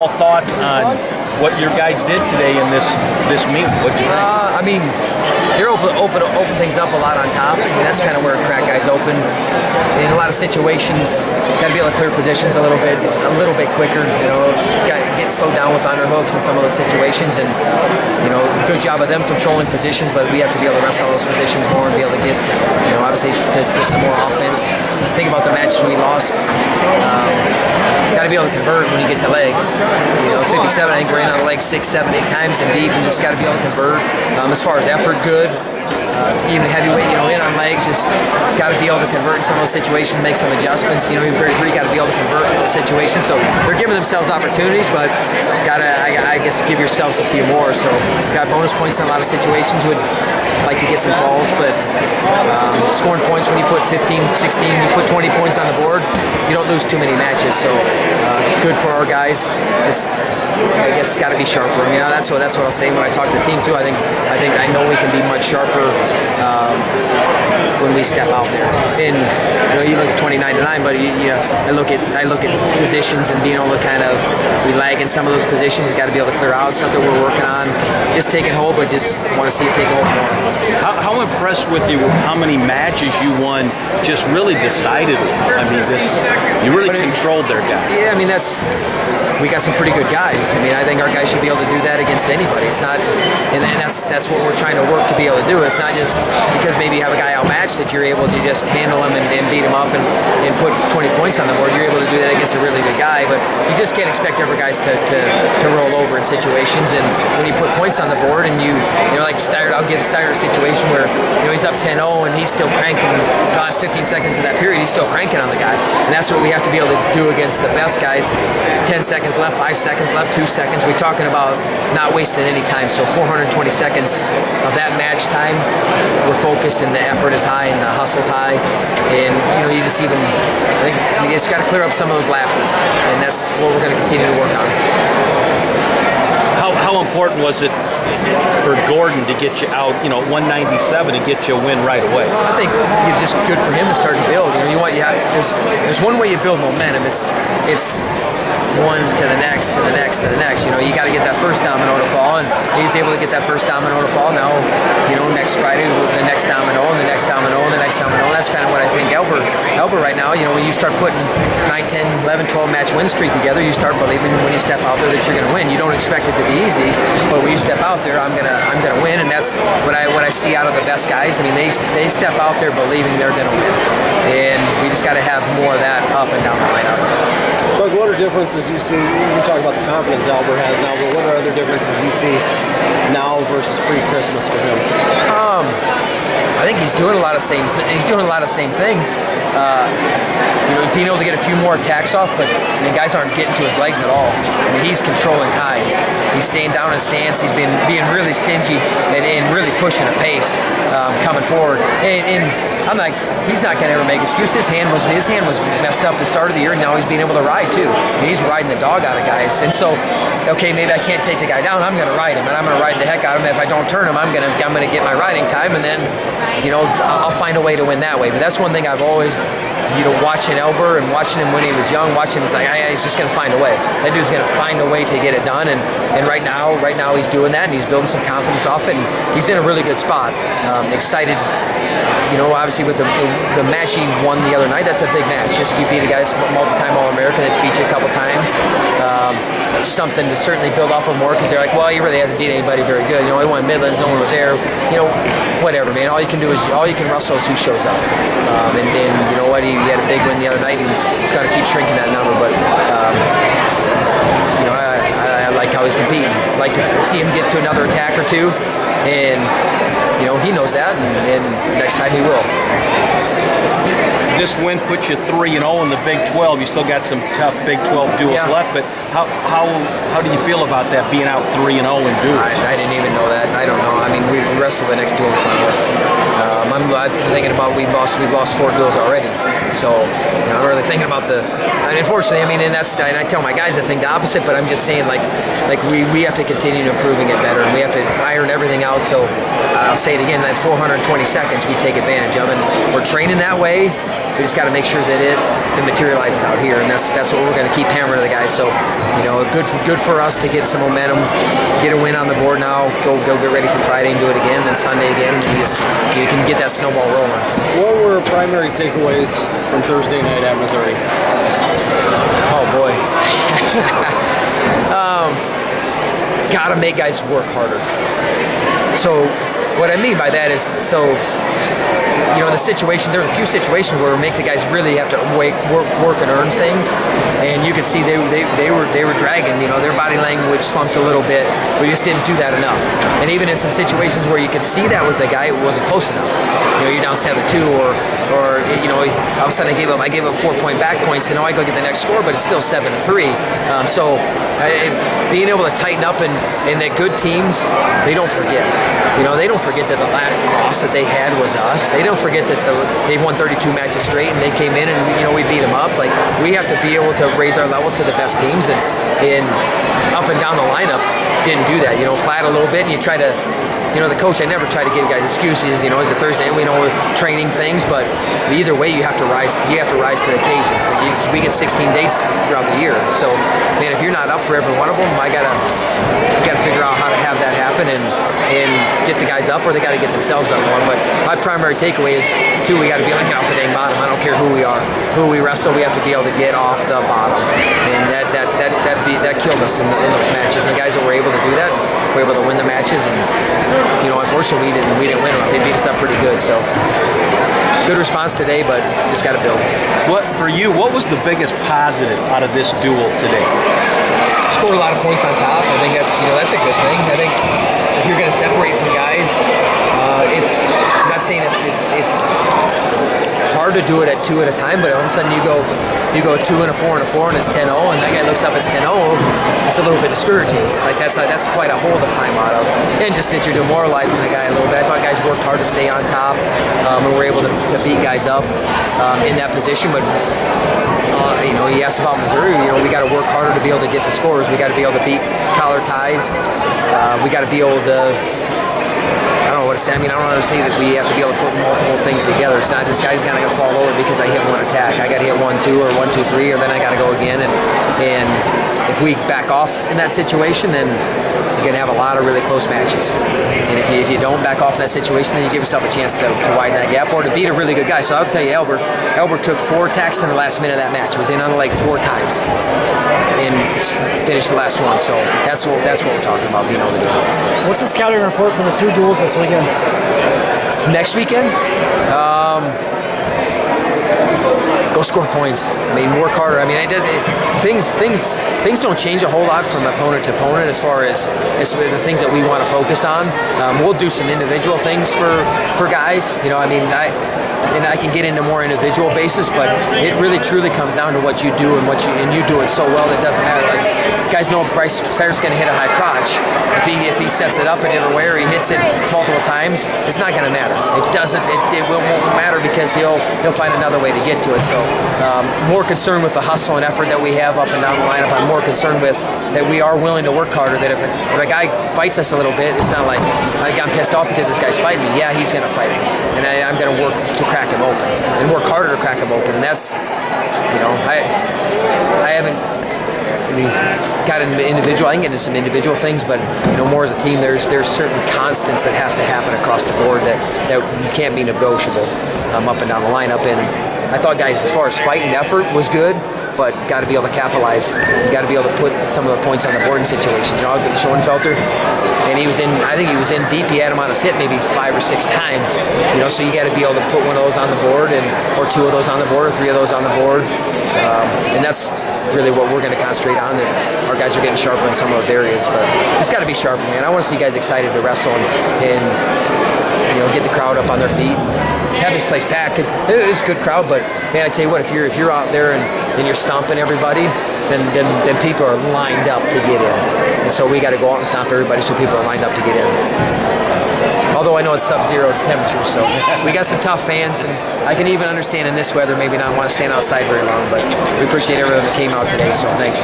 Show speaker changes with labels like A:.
A: Thoughts on what your guys did today in this meet? What'd you think?
B: I mean, you're open things up a lot on top. I mean, that's kind of where crack guys open. In a lot of situations, got to be able to clear positions a little bit quicker. You know, get slowed down with underhooks in some of those situations, and good job of them controlling positions. But we have to be able to wrestle those positions more and be able to get, obviously get some more offense. Think about the matches we lost. Got to be able to convert when you get to legs. 57, I think we're in on the legs 6, 7, 8 times and deep, and just got to be able to convert. As far as effort, good. Even heavyweight, in on legs, just got to be able to convert in some of those situations, make some adjustments. Even 33, got to be able to convert in those situations. So they're giving themselves opportunities, but I guess, give yourselves a few more. So got bonus points in a lot of situations. Would like to get some falls, but scoring points when you put 15, 16, you put 20 points on the board, you don't lose too many matches. So good for our guys. Just I guess got to be sharper. That's what I'll say when I talk to the team too. I know we can be much sharper when we step out there. And you look at 29-9, but I look at positions and being able to we lag in some of those positions. Got to be able to clear out stuff that we're working on. It's taking hold, but just want to see it take hold more.
A: How impressed with you? How many matches you won? Just really decidedly. You really controlled their guy.
B: Yeah, we got some pretty good guys. I think our guys should be able to do that against anybody. It's not, and that's what we're trying to work to be able to do. It's not just because maybe you have a guy outmatched that you're able to just handle him and beat him up and put 20 points on the board. You're able to do that against a really good guy, but you just can't expect every guys to roll over in situations. And when you put points on the board and like Steyer, I'll give Steyer a situation where he's up 10-0 and he's still cranking the last 15 seconds of that period. He's still cranking on the guy, and that's what we have to be able to do against the best guys. 10 seconds left, 5 seconds left, 2 seconds. We're talking about not wasting any time. So 420 seconds of that match time, we're focused and the effort is high and the hustle's high. And you just got to clear up some of those lapses, and that's what we're going to continue to work on.
A: How important was it for Gordon to get you out, 197 and get you a win right away?
B: I think it's just good for him to start to build. There's one way you build momentum. It's one to the next, to the next, to the next. You got to get that first domino to fall, and he's able to get that first domino to fall. Now, next Friday, the next domino, and the next domino, and the next domino. That's kind of what I think Elber right now, when you start putting 9, 10, 11, 12 match win streak together, you start believing when you step out there that you're going to win. You don't expect it to be easy, but when you step out there, I'm gonna win, and that's what I see out of the best guys. They step out there believing they're going to win, and we just got to have more of that up and down the lineup.
C: Doug, what are differences you see? You talk about the confidence Albert has now, but what are other differences you see now versus pre-Christmas for him?
B: I think he's doing a lot of same things. Being able to get a few more attacks off, but guys aren't getting to his legs at all. He's controlling ties. He's staying down in stance. He's being really stingy and really pushing a pace coming forward. And I'm like, he's not going to ever make excuses. His hand was messed up at the start of the year, and now he's being able to ride too. He's riding the dog out of guys. And so, okay, maybe I can't take the guy down. I'm going to ride him, and I'm going to ride the heck out of him. If I don't turn him, I'm going to get my riding time, and then I'll find a way to win that way. But that's one thing I've always, watching Elber and watching him when he was young, watching him, it's like, he's just going to find a way. That dude's going to find a way to get it done, and right now he's doing that, and he's building some confidence off it, and he's in a really good spot. Excited. Obviously with the match he won the other night, that's a big match. Just you beat a guy that's multi-time All-American that's beat you a couple times. Something to certainly build off of more, because they're like, well, he really hasn't beat anybody very good. He won Midlands, no one was there. Whatever, man. All you can wrestle is who shows up. And you know what? He had a big win the other night, and he's got to keep shrinking that number. But I like how he's competing. I like to see him get to another attack or two, and he knows that, and next time he will.
A: This win puts you 3-0 in the Big 12. You still got some tough Big 12 duels left, but how do you feel about that, being out 3-0 in duels?
B: I didn't even know that. I don't know. We wrestled the next duel in front of us. I'm thinking about we've lost 4 duels already. So I'm really thinking about unfortunately, and I tell my guys to think the opposite, but I'm just saying we have to continue to improve and get better, and we have to iron everything out. So I'll say it again, that 420 seconds we take advantage of, and we're training that way. We just got to make sure that it materializes out here, and that's what we're going to keep hammering the guys. So, good for us to get some momentum, get a win on the board now, go get ready for Friday and do it again, then Sunday again, and you can get that snowball rolling.
C: What were primary takeaways from Thursday night at Missouri?
B: Oh boy. Gotta make guys work harder. So what I mean by that is, the situation, there are a few situations where we make the guys really have to work and earn things, and you could see they were dragging. Their body language slumped a little bit. We just didn't do that enough. And even in some situations where you could see that with the guy, it wasn't close enough. You're down 7-2, or all of a sudden I gave up 4-point back points, and now I go get the next score, but it's still 7-3. Being able to tighten up, and that good teams, they don't forget. They don't forget that the last loss that they had was us. They don't forget that they've won 32 matches straight, and they came in and we beat them up. Like, we have to be able to raise our level to the best teams, and up and down the lineup didn't do that. Flat a little bit, and you try to. As a coach, I never try to give guys excuses. It's a Thursday, and we know we're training things, but either way, you have to rise. You have to rise to the occasion. We get 16 dates throughout the year, so man, if you're not up for every one of them, we gotta figure out how to have that happen and get the guys up, or they got to get themselves up more. But my primary takeaway is, too, we got to be able to get off the dang bottom. I don't care who we are, who we wrestle. We have to be able to get off the bottom, and that killed us in those matches. And the guys that were able to do that were able to win the matches, and unfortunately we didn't win them. They beat us up pretty good. So good response today, but just got to build.
A: What was the biggest positive out of this duel today?
B: Scored a lot of points on top. I think that's a good thing. I think if you're going to separate from guys, I'm not saying it's hard to do it at 2 at a time, but all of a sudden you go 2 and a 4 and a 4, and it's 10-0, and that guy looks up, it's 10-0. It's a little bit discouraging. Like that's quite a hole to climb out of, and just that you're demoralizing the guy a little bit. I thought guys worked hard to stay on top, and were able to beat guys up in that position, but. You asked about Missouri. We got to work harder to be able to get to scores. We got to be able to beat collar ties. We got to be able to. I don't know what to say. I don't want to say that we have to be able to put multiple things together. It's not this guy's going to fall over because I hit one attack. I got to hit 1-2 or 1-2-3, or then I got to go again. And if we back off in that situation, then you're going to have a lot of really close matches. And if you don't back off in that situation, then you give yourself a chance to widen that gap or to beat a really good guy. So I'll tell you, Albert took 4 attacks in the last minute of that match. Was in on the leg 4 times and finished the last one. So that's what we're talking about, being able to do.
D: What's the scouting report for the 2 duels this weekend?
B: Next weekend? Go score points. Work harder. Things don't change a whole lot from opponent to opponent as far as the things that we want to focus on. We'll do some individual things for guys. I can get into more individual basis, but it really truly comes down to what you do and you do it so well that it doesn't matter. Like, guys know Bryce Sayers going to hit a high crotch. If he sets it up a different way or he hits it multiple times, it's not going to matter. It won't matter because he'll find another way to get to it. So more concerned with the hustle and effort that we have up and down the lineup. I'm more concerned with that we are willing to work harder. That if a guy fights us a little bit, it's not like I'm pissed off because this guy's fighting me. Yeah, he's going to fight me, and I'm going to work to crack him open and work harder to crack him open. And that's, I haven't really got into individual. I can get into some individual things, but more as a team, there's certain constants that have to happen across the board that can't be negotiable up and down the lineup. And I thought guys, as far as fight and effort was good, but got to be able to capitalize. You got to be able to put some of the points on the board in situations. Schoenfelter, and I think he was in deep. He had him on a hit maybe 5 or 6 times. So you got to be able to put one of those on the board, or 2 of those on the board, or 3 of those on the board, and that's really what we're going to concentrate on. That our guys are getting sharper in some of those areas, but just got to be sharper, man. I want to see guys excited to wrestle and get the crowd up on their feet. Have this place packed because it is a good crowd, but man, I tell you what, if you're out there and you're stomping everybody, then people are lined up to get in, and so we got to go out and stomp everybody so people are lined up to get in. Although I know it's sub-zero temperatures, so we got some tough fans, and I can even understand in this weather maybe not want to stand outside very long, but we appreciate everyone that came out today, so thanks.